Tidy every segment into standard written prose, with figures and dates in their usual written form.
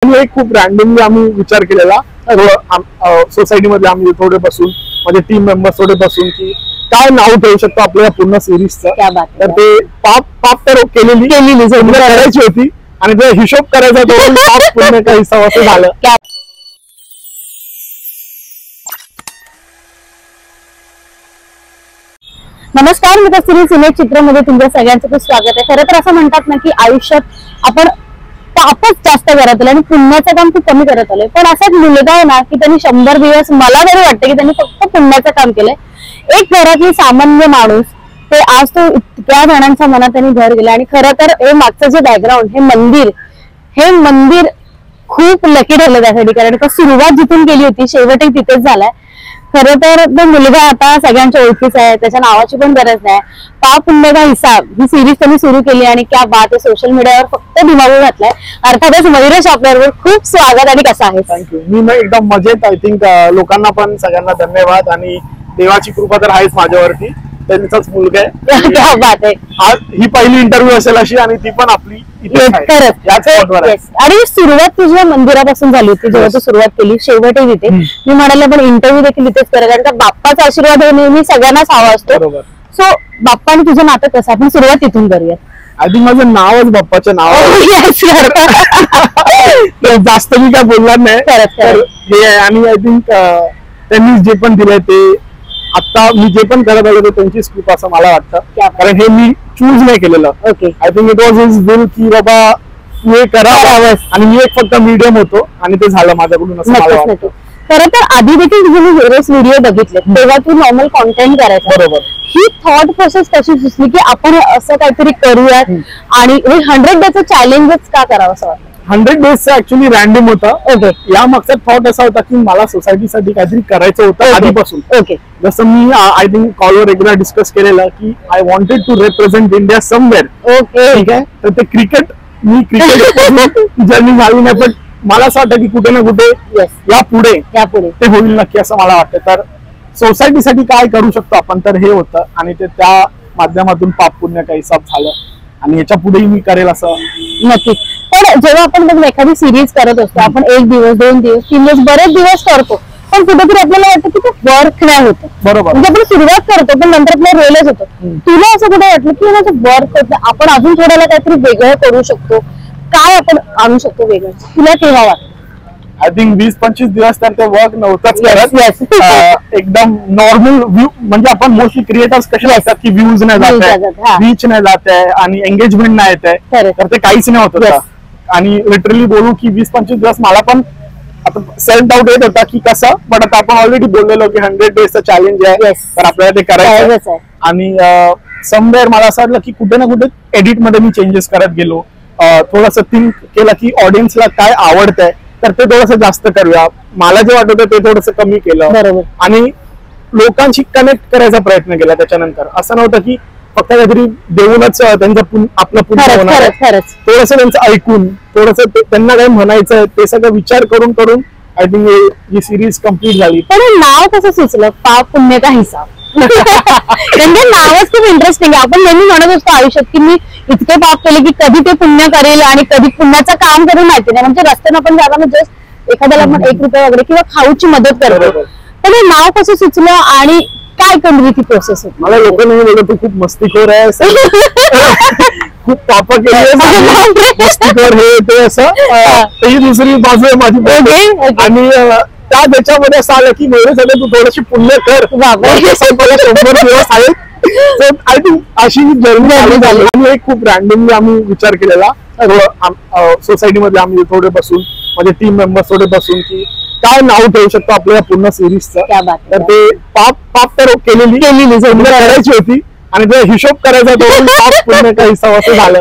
एक खूप रॅन्डमली आम्ही विचार केलेला सोसायटी मध्ये आम्ही थोडे बसून म्हणजे टीम मेंबर्स थोडे बसून की काय नाव ठेवू शकतो आपल्या पूर्ण सिरीजचं. तर ते पाप तर केलेली करायची होती आणि ते हिशोब करायचा तो पाप पूर्ण काही हिस्सा असं झालं. नमस्कार मित्र, सिने चित्रमध्ये तुमच्या सगळ्यांचं खूप स्वागत आहे. खरं तर असं म्हणतात ना की आयुष्यात आपण पापच जास्त करत आलोय आणि पुण्याचं काम खूप कमी करत आलोय. पण असा एक मुलगा आहे ना की त्यांनी 100 दिवस मला तरी वाटतं की त्यांनी फक्त पुण्याचं काम केलंय. एक घरातली सामान्य माणूस ते आज तो इतक्या जणांच्या मनात त्यांनी घर गेला. आणि खरं तर हे मागचं जे बॅकग्राऊंड हे मंदिर खूप लकी ठरलं त्यासाठी, कारण का सुरुवात जिथून केली होती शेवटही तिथेच झालाय. खरं तर तो मुलगा आता सगळ्यांच्या ओळखीचा आहे, त्याच्या नावाची पण गरज नाही. पाप पुण्य का हिसाब ही सिरीज त्यांनी सुरू केली आणि क्या बात आहे, सोशल मीडियावर फक्त दिमाग घातलाय. अर्थातच मयुरेश आपल्याबरोबर खूप स्वागत. आणि कसं आहे? थँक्यू, मी एकदम मजेत. आय थिंक लोकांना पण सगळ्यांना धन्यवाद आणि देवाची कृपा तर आहेच माझ्यावरती. त्यांचाच मुलगा आहे. क्या बात आहे. आज ही पहिली इंटरव्ह्यू असेल अशी आणि ती पण आपली आणि सुरुवात तुझ्या मंदिरापासून झाली होती जेव्हा तू सुरुवात केली, शेवटही तिथे. मी म्हणाले पण इंटरव्ह्यू देखील तिथेच करा, कारण का बाप्पाचा आशीर्वाद नेहमी सगळ्यांनाच हवा असतो. सो बाप्पा आणि तुझं नातं कसं, आपण सुरुवात तिथून करूया. आधी माझं नावच बाप्पाचं नाव जास्त मी काय बोलणार नाही. आणि आय थिंक त्यांनी जे पण दिलंय ते आता मी जे पण करत आलो ते त्यांचीच कृपा असं मला वाटतं, कारण हे मी चूज नाही केलेलं. I think it was his will की बाबा हे करावं आणि मी एक फक्त मीडियम होतो आणि ते झालं माझ्याकडून असं मला वाटतं. खरं तर आधी देखील तुझे मी व्हिडिओ बघितले तेव्हा तू नॉर्मल कॉन्टेंट करायचं. बरोबर. ही थॉट प्रोसेस कशी सुचली की आपण असं काहीतरी करूयात आणि 100 डेचं चॅलेंजच का करावं असं वाटतं? 100 डेजचा ऍक्च्युअली रॅन्डम होता. या मागचा थॉट असा होता की मला सोसायटीसाठी काहीतरी करायचं होतं आधीपासून. जसं मी आय थिंक कॉलवर रेग्युलर डिस्कस केलेलं की I wanted to represent India somewhere. ठीक आहे, तर ते क्रिकेट जर्नी झाली नाही, पण मला असं वाटतं की कुठे ना कुठे या पुढे ते होईल नक्की असं मला वाटतं. तर सोसायटीसाठी काय करू शकतो आपण, तर हे होतं आणि ते त्या माध्यमातून पाप पुण्य काही हिसाब झालं आणि याच्या पुढेही मी करेल असं नक्की. पण जेव्हा आपण एखादी सिरीज करत असतो आपण 1 दिवस 2 दिवस 3 दिवस बरेच दिवस करतो, पण कुठेतरी आपल्याला वाटतं की ते वर्क नाही होतं. बरोबर. म्हणजे आपण सुरुवात करतो पण नंतर आपला रोलच होतो. तुला असं कुठे वाटलं की माझं वर्क होतं, आपण अजून थोड्याला काहीतरी वेगळं करू शकतो, काय आपण आणू शकतो वेगळं, तुला केव्हा वाटतं? आय थिंक 20-25 दिवस तर ते वर्क नव्हतंच करत. एकदम नॉर्मल व्ह्यू म्हणजे आपण मोस्टली क्रिएटर्स कसे असतात की व्ह्यूज नाही जात आहे, रीच नाही जात आहे आणि एंगेजमेंट नाही येत आहे, तर ते काहीच नाही होत होतं. आणि लिटरली बोलू की 20-25 दिवस मला पण आता सेल्फ डाऊट येत होता की कसं, पण आता आपण ऑलरेडी बोललेलो की 100 डेजचं चॅलेंज आहे, तर आपल्याला ते करायचं. आणि समवेअर मला असं वाटलं की कुठे ना कुठे एडिट मध्ये मी चेंजेस करत गेलो, थोडंसं थिंक केलं की ऑडियन्सला काय आवडतंय तर ते थोडंसं जास्त करूया. मला जे वाटत होतं ते थोडंसं कमी केलं आणि लोकांशी कनेक्ट करायचा प्रयत्न केला. त्याच्यानंतर असं नव्हतं की फक्त काहीतरी देऊनच त्यांचं आपलं पुण्य होणार, थोडंसं त्यांचं ऐकून थोडंसं त्यांना काय म्हणायचं ते सगळं विचार करून I think he series complete झाली. पण नाव कसं सुचलं, पाप पुण्य का हिसाब? म्हणजे नावच खूप इंटरेस्टिंग आहे. आपण नेहमी म्हणत असतो आयुष्यात की मी इतके पाप केले की कधी ते पुण्य करेल आणि कधी पुण्याचं काम करून माहिती नाही. म्हणजे रस्त्यानं आपण जाताना जस्ट एखाद्याला आपण 1 रुपया वगैरे किंवा खाऊची मदत करतो. पण हे नाव कसं सुचलं आणि काय कमी ती प्रोसेस होती? मला लोक नाही बोलत तू खूप मस्तीखोर आहे, खूप पाप केली मस्तीखोर हे ते असं. ही दुसरी बाजू आहे माझी. आणि त्याच्यामध्ये असं आलं की मेरेसाठी तू थोडीशी पुण्य कर, 100 दिवस आहेत. आय थिंक अशी जर्नी चालू झाली. आणि एक खूप रॅन्डमली आम्ही विचार केलेला सोसायटी मध्ये आम्ही थोडे बसून म्हणजे टीम मेंबर्स थोडे बसून की काय नाव ठेवू शकतो आपल्या पूर्ण सिरीजचं. तर ते पाप तर केलेली करायची होती आणि ते हिशोब करायचा तो पाप पुण्य का हिस्सा असं झालं.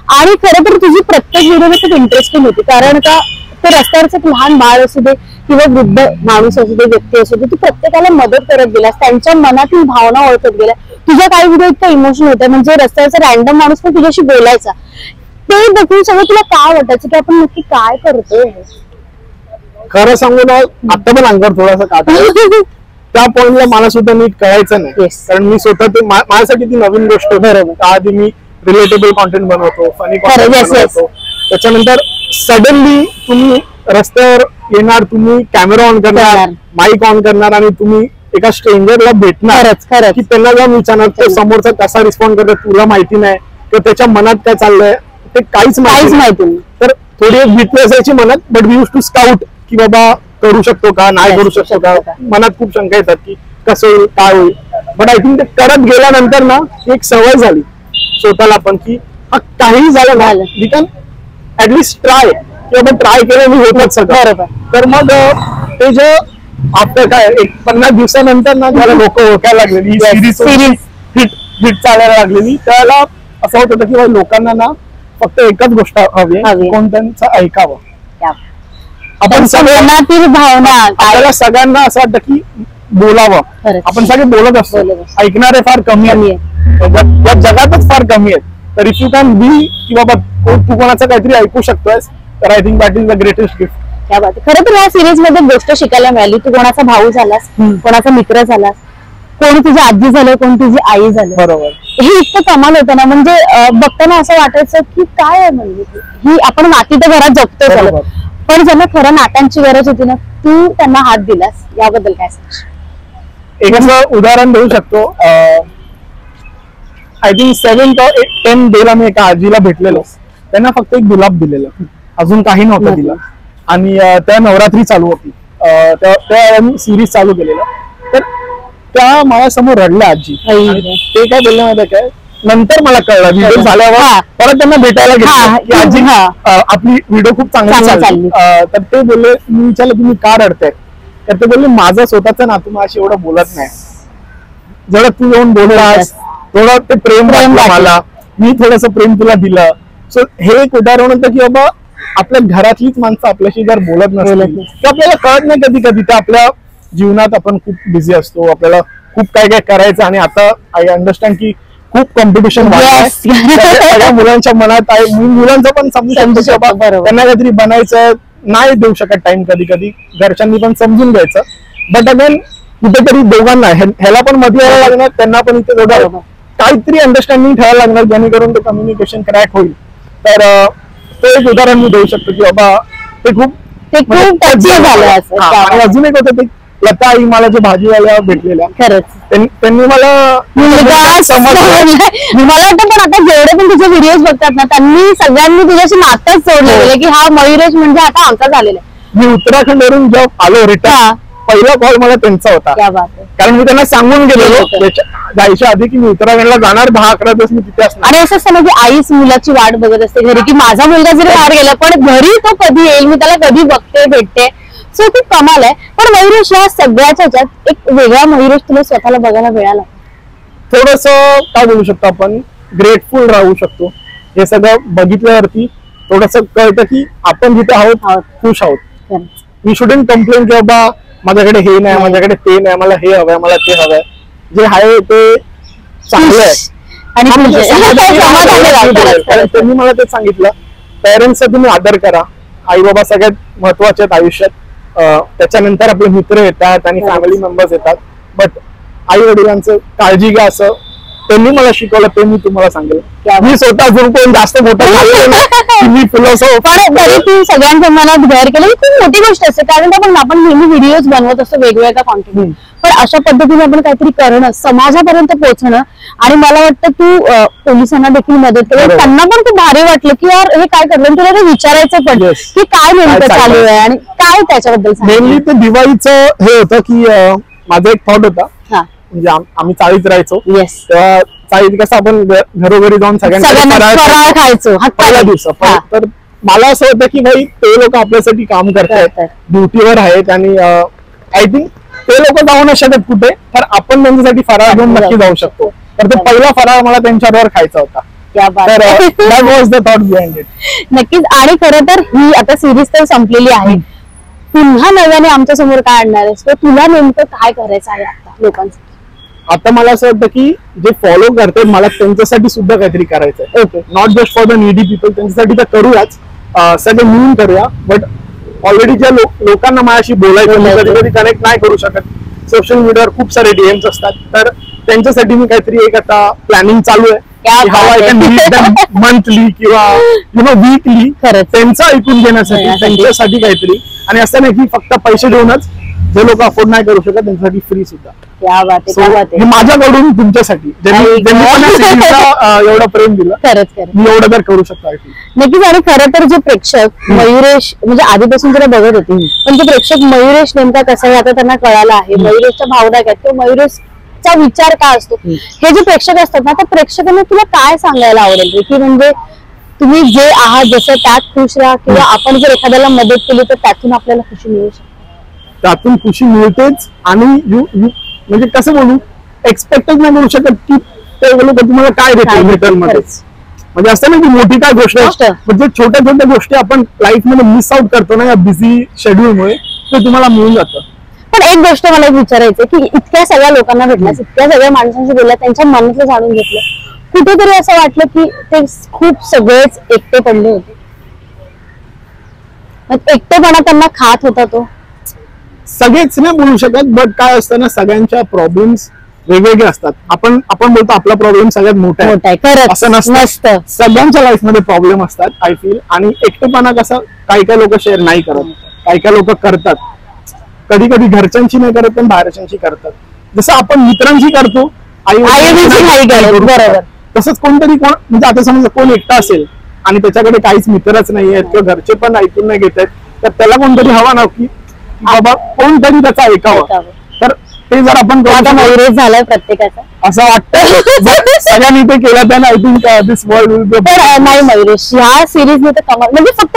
आणि खरं तर तुझी प्रत्येक व्हिडिओ खूप इंटरेस्टिंग होती, कारण का ते रस्त्यावरचं एक लहान बाळ असू दे किंवा वृद्ध माणूस असू दे, व्यक्ती असू दे, तू प्रत्येकाला मदत करत गेलास, त्यांच्या मनातील भावना ओळखत गेल्या. तुझ्या काही व्हिडिओ इतका इमोशनल होत्या, म्हणजे रस्त्यावरचा रॅन्डम माणूस पण तुझ्याशी बोलायचा. ते बघून सगळं तुला काय वाटायचं की आपण नक्की काय करतोय? खरं सांगू ना, आता पण अंगावर थोडासा काढतो. त्या पॉइंटला मला सुद्धा नीट कळायचं नाही, कारण मी स्वतः ते माझ्यासाठी ती नवीन गोष्ट. आधी मी रिलेटेबल कॉन्टेंट बनवतो, फनी कॉन्टेंट बनवतो, त्याच्यानंतर सडनली तुम्ही रस्त्यावर येणार, तुम्ही कॅमेरा ऑन करणार, माईक ऑन करणार आणि तुम्ही एका स्ट्रेंजरला भेटणार की त्यांना जाऊन विचारणार तो समोरचा कसा रिस्पॉन्ड करतो तुला माहिती नाही किंवा त्याच्या मनात काय चाललंय ते काहीच माहिती नाही. तर थोडी एक भीती असायची मनात, but we used to scout की बाबा करू शकतो का नाही करू शकतो का, मनात खूप शंका येतात की कसं होईल काय होईल. बट आय थिंक ते करत गेल्यानंतर ना एक सवय झाली स्वतःला पण की काही झालं ना वी कॅन ऍटलीस्ट ट्राय किंवा ट्राय केलं मी होतच सगळं. तर मग ते जे आफ्टर काय एक 50 दिवसानंतर ना त्याला लोक ओळखायला लागलेली, सिरीज हिट चालायला लागलेली. त्याला असं होत होतं की लोकांना ना फक्त एकच गोष्ट हवी, कोण त्यांचं ऐकावं. आपण सगळ्यांना भावना आपल्याला सगळ्यांना असं वाटतं की बोलावं. आपण सगळे बोलत असतो, ऐकणारे फार कमी आहेत या जगातच, फार कमी आहेत. तर इफ यू कॅन बी की बाबा तू कोणाचं काहीतरी ऐकू शकतोय, तर I think that is the greatest gift. खरं तर या सिरीज मध्ये गोष्ट शिकायला मिळाली. तू कोणाचा भाऊ झालास, कोणाचा मित्र झालास, कोणी तुझी आजी झालं, कोणी तुझी आई झालं. बरोबर. हे इतकं कमाल होतं ना, म्हणजे बघताना असं वाटायचं की काय आहे म्हणजे ही आपण नाती तर घरात जगतो, पण ज्यांना खरं नात्यांची गरज होती ना तू त्यांना हात दिलास. याबद्दल काय सांगशील? एक असं उदाहरण देऊ शकतो. आय थिंक 7 or 10 डेला मी एका आजीला भेटलेलो. त्यांना फक्त एक गुलाब दिलेलं, अजून काही नव्हतं दिलं. आणि त्या नवरात्री चालू होती, त्या सिरीज चालू केलेलं. तर त्या माझ्यासमोर रडल्या आजी. ते काय बोलले माहिती काय, नंतर मला कळलं व्हिडिओ झाल्यावर परत त्यांना भेटायला गेलं की आजी आपली व्हिडिओ खूप चांगली चालली. तर ते बोलले, मी विचारलं तुम्ही का रडताय, तर ते बोलले माझा स्वतःचा नातू माझ्याशी एवढं बोलत नाही, जरा तू येऊन बोललास थोडं ते प्रेम मला, मी थोडस प्रेम तुला दिलं. सो हे एक उदाहरण होतं की बाबा आपल्या घरातलीच माणसं आपल्याशी जर बोलत नसतील तर आपल्याला कळत नाही कधी कधी. तर आपल्या जीवनात आपण खूप बिझी असतो, आपल्याला खूप काय काय करायचं. आणि आता आय अंडरस्टँड की खूप कॉम्पिटिशन सगळ्या मुलांच्या मनात आहे. मुलांचं पण समजू शकतो त्यांना काहीतरी बनायचं, नाही देऊ शकत टाइम कधी कधी, घरच्यांनी पण समजून घ्यायचं. बट अगेन कुठेतरी दोघांना ह्याला पण मध्ये यायला लागणार, त्यांना पण इथे दोघं काहीतरी अंडरस्टँडिंग ठेवायला लागणार जेणेकरून ते कम्युनिकेशन क्रॅक होईल. तर ते एक उदाहरण मी देऊ शकतो की बाबा ते खूप झालं. आणि अजून एक होतं ते लता आई मला जे भाजीवाल्या भेटलेल्या, खरंच त्यांनी मला वाटतं. पण आता जेवढे पण तुझे व्हिडिओज बघतात ना त्यांनी सगळ्यांनी तुझ्याशी नातंच जोडलेलं की हा मयुरेश म्हणजे आता आमचा झालेला. मी उत्तराखंडवरून जेव्हा आलो रिटर्न, पहिला कॉल मला त्यांचा होता. कारण मी त्यांना सांगून गेलेलो जायच्या आधी की मी उत्तराखंडला जाणार, 10-11 दिवस मी तिथे असणार. आणि असं असतं ना की आईच मुलाची वाट बघत असते घरी की माझा मुलगा जरी बाहेर गेला पण घरी तो कधी येईल, मी त्याला कधी बघते भेटते. सो खूप कमाल आहे. पण मयुरेश या सगळ्याच्या ह्याच्यात एक वेगळा मयुरेश तुला स्वतःला बघायला मिळाला. थोडस काय बोलू शकतो आपण, ग्रेटफुल राहू शकतो. हे सगळं बघितल्यावरती थोडस कळतं की आपण जिथे आहोत खुश आहोत. वी शुडंट कंप्लेन की बाबा माझ्याकडे हे नाही, माझ्याकडे ते नाही, मला हे हवंय, मला ते हवंय. जे आहे ते चांगलं आहे. आणि त्यांनी मला ते सांगितलं, पेरेंट्सचा तुम्ही आदर करा. आई बाबा सगळ्यात महत्वाचे आहेत आयुष्यात. त्याच्यानंतर आपले मित्र येतात आणि फॅमिली मेंबर्स येतात. बट आई वडिलांचं काळजी घ्या असं त्यांनी मला शिकवलं. ते मी तुम्हाला सांगेल. मी स्वतः अजून कोण जास्त मोठं मी तरी तू सगळ्यांच्या मनात घर केलं ही खूप मोठी गोष्ट असते. कारण आपण नेहमी व्हिडिओज बनवत असतो वेगवेगळ्या कॉन्टेंट, पण अशा पद्धतीने आपण काहीतरी करणं, समाजापर्यंत पोहोचणं. आणि मला वाटतं तू पोलिसांना देखील मदत केली, त्यांना पण खूप भारी वाटलं की यार हे काय करलं. तुला ते विचारायचं पण की काय नेमकं चालू आहे आणि काय त्याच्याबद्दल. मेनली ते दिवाळीचं हे होतं की माझा एक थॉट होता, म्हणजे आम्ही चाळीत राहायचो तेव्हा चाळीत कसं आपण घरोघरी जाऊन सगळ्यांना खायचो पहिल्या दिवसा. तर मला असं होतं की भाई ते लोक आपल्यासाठी काम करतायत, ड्युटीवर आहेत आणि आय थिंक ते लोक जाऊ नाही शकत कुठे, तर आपण त्यांच्यासाठी फराळ घेऊन नक्की जाऊ शकतो. तर ते पहिला फराळ मला त्यांच्याबरोबर खायचा होता. That was the thought behind it. नक्कीच. आणि खरं तर ही आता सिरीज तर संपलेली आहे, पुन्हा नव्याने आमच्या समोर काय आणणार आहेस, तुला नेमकं काय करायचं आहे आता लोकांसाठी? आता मला असं वाटतं की जे फॉलो करतात मला त्यांच्यासाठी सुद्धा काहीतरी करायचंय. Okay, not just for the needy people, त्यांच्यासाठी तर करूयाच, सगळे मिळून करूया. बट ऑलरेडी ज्या लोकांना माझ्याशी बोलायचं कधी कधी कनेक्ट नाही करू शकत, सोशल मीडियावर खूप सारे डीएम्स असतात, तर त्यांच्यासाठी मी काहीतरी एक आता प्लॅनिंग चालू आहे मंथली किंवा वीकली त्यांचं ऐकून घेण्यासाठी त्यांच्यासाठी काहीतरी, आणि असं नाही की फक्त पैसे देऊनच जे लोक अफोर्ड नाही करू शकत त्यांच्यासाठी फ्री सुद्धा. हे माझ्याकडून तुमच्यासाठी एवढं प्रेम दिलं, मी एवढं तर करू शकतो. नक्कीच. आणि खरं तर जे प्रेक्षक मयुरेश म्हणजे आधीपासून जरा बघत होती, पण ते प्रेक्षक मयुरेश नेमका कसा आहे आता त्यांना कळाला आहे, मयुरेशच्या भावना काय, तो मयुरेशचा विचार काय असतो, हे जे प्रेक्षक असतात ना, त्या प्रेक्षकांना तुला काय सांगायला आवडेल की म्हणजे तुम्ही जे आहात जसं त्यात खुश राहा, किंवा आपण जर एखाद्याला मदत केली तर त्यातून आपल्याला खुशी मिळू शकते. त्यातून खुशी मिळतेच, आणि म्हणजे कसं बोलू, एक्सपेक्टच नाही करू शकत की ते लोक तुम्हाला काय देतील रिटर्न मध्ये. म्हणजे असं नाही की मोठी काय गोष्ट म्हणजे छोट्या छोट्या गोष्टी आपण लाईफ मध्ये मिस आउट करतो ना या बिझी शेड्यूलमुळे, ते तुम्हाला मिळून जातं. पण एक गोष्ट मला विचारायचं की इतक्या सगळ्या लोकांना भेटल्यास, इतक्या सगळ्या माणसांशी बोलल्या, त्यांच्या मनातलं जाणून घेतलं, कुठेतरी असं वाटलं की ते खूप सगळेच एकटे पडले होते, एकटेपणा त्यांना खात होता तो. सगळेच नाही बोलू शकत, बट काय असतं ना, सगळ्यांच्या प्रॉब्लेम्स वेगवेगळे असतात. आपण बोलतो आपला प्रॉब्लेम सगळ्यात मोठा आहे, असं नसतं. सगळ्यांच्या लाईफ मध्ये प्रॉब्लेम असतात आय फील. आणि एकटेपणा कसं काही काही लोक शेअर नाही करत, काही काही लोक करतात, कधी कधी घरच्यांशी नाही करत पण बाहेरच्यांशी करतात. जसं आपण मित्रांशी करतो, आई नाही करत, बरोबर. तसंच कोणतरी म्हणजे आता समजा कोण एकटा असेल आणि त्याच्याकडे काहीच मित्रच नाही आहेत किंवा घरचे पण ऐकून नाही घेत आहेत, तर त्याला कोणतरी हवा ना की बाबा कोणतरी त्याचा ऐकावं. तर ते जर आपण मयुरेश झालाय प्रत्येकाचा असं वाटतं सगळ्यांनी ते केलं त्यानं आय थिंक दिस वर्ल्ड. नाही मयुरेश, ह्या सिरीज मध्ये कमाल म्हणजे फक्त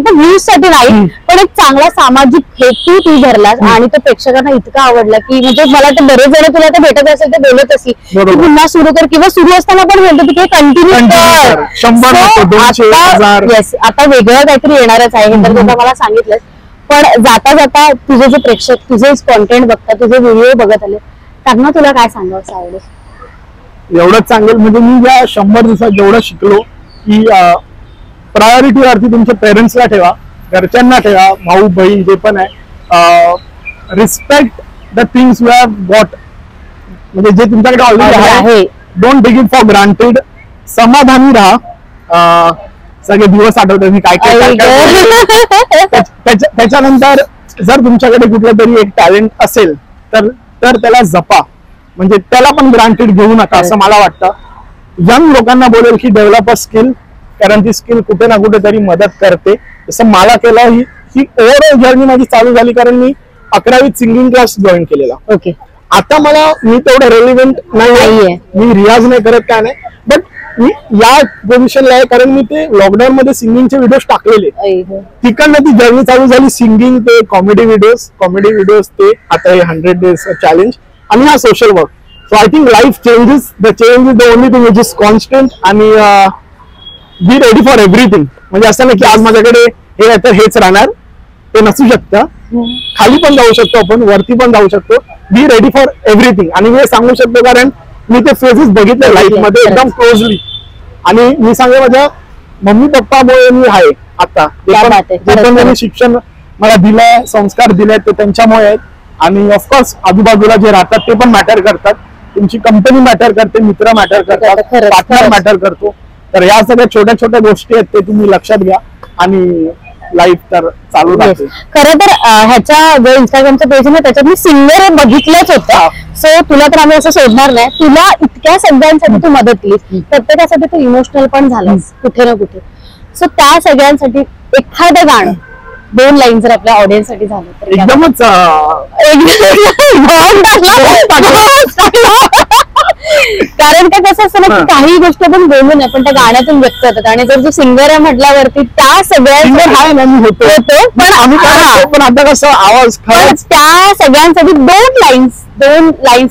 व्ह्यूज साठी नाही, पण एक चांगला सामाजिक हेतू तू धरलास आणि तो प्रेक्षकांना इतका आवडला की म्हणजे मला तर बरेच जण तुला ते भेटत असेल ते बोलत असतील की पुन्हा सुरू कर, किंवा सुरू असताना पण बोलतो की कंटिन्यू कर. 100 येस, आता वेगळं काहीतरी येणारच आहे हे तर तुला मला सांगितलं. पण जाता जाता तुझे जे प्रेक्षक तुझे कॉन्टेंट बघतात, तुझे व्हिडिओ बघत आले, त्यांना तुला काय सांगावं आवडेल? एवढंच सांगेल म्हणजे मी या 100 दिवसात जेवढं शिकलो की प्रायोरिटी वरती तुमच्या पेरेंट्सला ठेवा, घरच्यांना ठेवा, भाऊ बहीण जे पण आहे, respect the things you have got, म्हणजे जे तुमच्याकडे ऑलरेडी आहे, don't take it for granted. समाधानी राहा. सगळे दिवस आठवतात मी काय काय. त्याच्यानंतर जर तुमच्याकडे कुठलं तरी एक टॅलेंट असेल तर त्याला जपा, म्हणजे त्याला पण ग्रांटेड घेऊ नका असं मला वाटतं. यंग लोकांना बोलेल की डेव्हलप अ स्किल, कारण ती स्किल कुठे ना कुठे तरी मदत करते. जसं मला केलं, ही ओव्हरऑल जर्नी माझी चालू झाली कारण मी 11वीत सिंगिंग क्लास जॉईन केलेला. ओके. आता मी तेवढं रेलिव्हेंट नाहीये, मी रियाज नाही करत काय नाही, बट मी या पोझिशनला आहे कारण मी ते लॉकडाऊन मध्ये सिंगिंगचे व्हिडिओ टाकलेले, तिकडनं ती जर्नी चालू झाली. सिंगिंग ते कॉमेडी व्हिडिओज ते आता हे 100 डेज चॅलेंज आणि हा social work. So I think life changes, the change is the only thing which is constant. आणि बी रेडी फॉर एव्हरीथिंग. म्हणजे असं नाही की आज माझ्याकडे हे आहे तर हेच राहणार, ते नसू शकतं. खाली पण जाऊ शकतो आपण, वरती पण जाऊ शकतो. Be ready for everything. आणि मी सांगू शकतो कारण मी ते फेजेस बघितले लाईफ मध्ये एकदम क्लोजली. आणि मी सांगू माझ्या मम्मी पप्पामुळे मी आहे आता, त्यांनी शिक्षण मला दिलंय, संस्कार दिले ते त्यांच्यामुळे आहेत. आणि ऑफकोर्स आजूबाजूला जे राहतात ते पण मॅटर करतात, तुमची कंपनी मॅटर करते, मित्र मॅटर करतात, पार्टनर मॅटर करतो. तर या सगळ्या छोट्या छोट्या गोष्टी आहेत ते तुम्ही लक्षात घ्या आणि लाईफ तर चालू राहते. खरं तर ह्याच्या जो इंस्टाग्रामचं पेज आहे त्याच्यात मी सिंगर बघितलंच होतं. सो तुला तर आम्ही असं सोडणार नाही. तुला इतक्या सगळ्यांसाठी तू मदत केलीस, प्रत्येकासाठी तू इमोशनल पण झालास कुठे ना कुठे. सो त्या सगळ्यांसाठी एखादं गाणं 2 लाईन जर आपल्या ऑडियन्स साठी झालं तर एकदमच कारण काय कसं असतं ना की काही गोष्ट पण बोलू नये पण त्या गाण्यातून व्यक्त होतात. आणि जर जो सिंगर आहे म्हटल्यावरती त्या सगळ्या होतो पण आता कसं आवाज त्या सगळ्यांसाठी 2 लाईन्स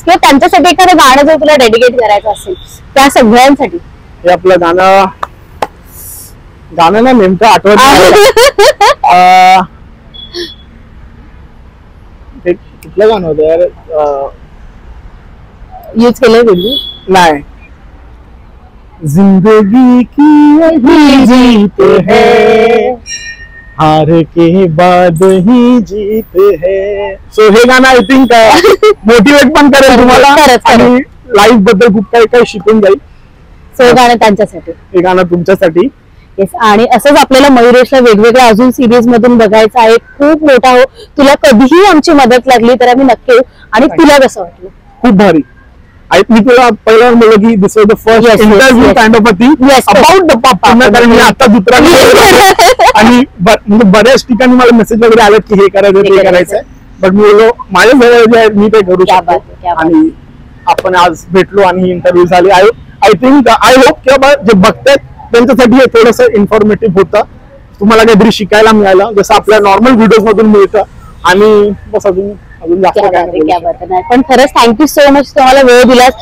किंवा त्यांच्यासाठी एखादं गाणं जर तुला डेडिकेट करायचं असेल त्या सगळ्यांसाठी. हे आपलं गाणं ना नेमकं आठवत कुठलं गाणं होतं यार, यूज केलंय व्हिडिओ नाही. जिंदगी की अभी जीत है, हार के बाद ही जीत है. सो हे गाणं आय थिंक मोटिवेट पण करेल तुम्हाला आणि लाईफ बद्दल खूप काही शिकून जाईल. सो गाणं त्यांच्यासाठी, हे गाणं तुमच्यासाठी. येस. आणि असंच आपल्याला मयुरेशला वेगवेगळ्या अजून सिरीज मधून बघायचं आहे. खूप मोठा हो, तुला कधीही आमची मदत लागली तर आम्ही नक्की येऊ. आणि तुला कसं वाटलं? खूप भारी. मी तुला पहिला म्हणलं की this was the first interview kind of a thing about the papa, कारण मी आता दुसरा आणि म्हणजे बऱ्याच ठिकाणी मला मेसेज वगैरे आले की हे करायचं ते करायचंय, बट मी बोललो माझ्या जवळ जे आहे मी ते करू शकतो. आणि आपण आज भेटलो आणि ही इंटरव्ह्यू झाली. आय थिंक आय होप किंवा जे बघतायत त्यांच्यासाठी हे थोडंसं इन्फॉर्मेटिव्ह होतं, तुम्हाला काहीतरी शिकायला मिळालं जसं आपल्या नॉर्मल व्हिडिओज मधून मिळतं. आणि बस अजून जास्त नाही. पण खरंच थँक्यू सो मच, तुम्हाला वेळ दिलास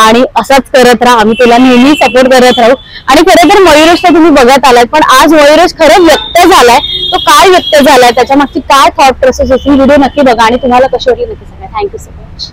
आणि असाच करत राहा. आम्ही तुला नेहमी सपोर्ट करत राहू. आणि खरं तर मयुरेशला तुम्ही बघत आलाय, पण आज मयुरेश खरंच व्यक्त झालाय. तो काय व्यक्त झालाय, त्याच्या मागची काय थॉट प्रोसेस असेल, व्हिडिओ नक्की बघा आणि तुम्हाला कशी वाटली नक्की सांगा. Thank you so much.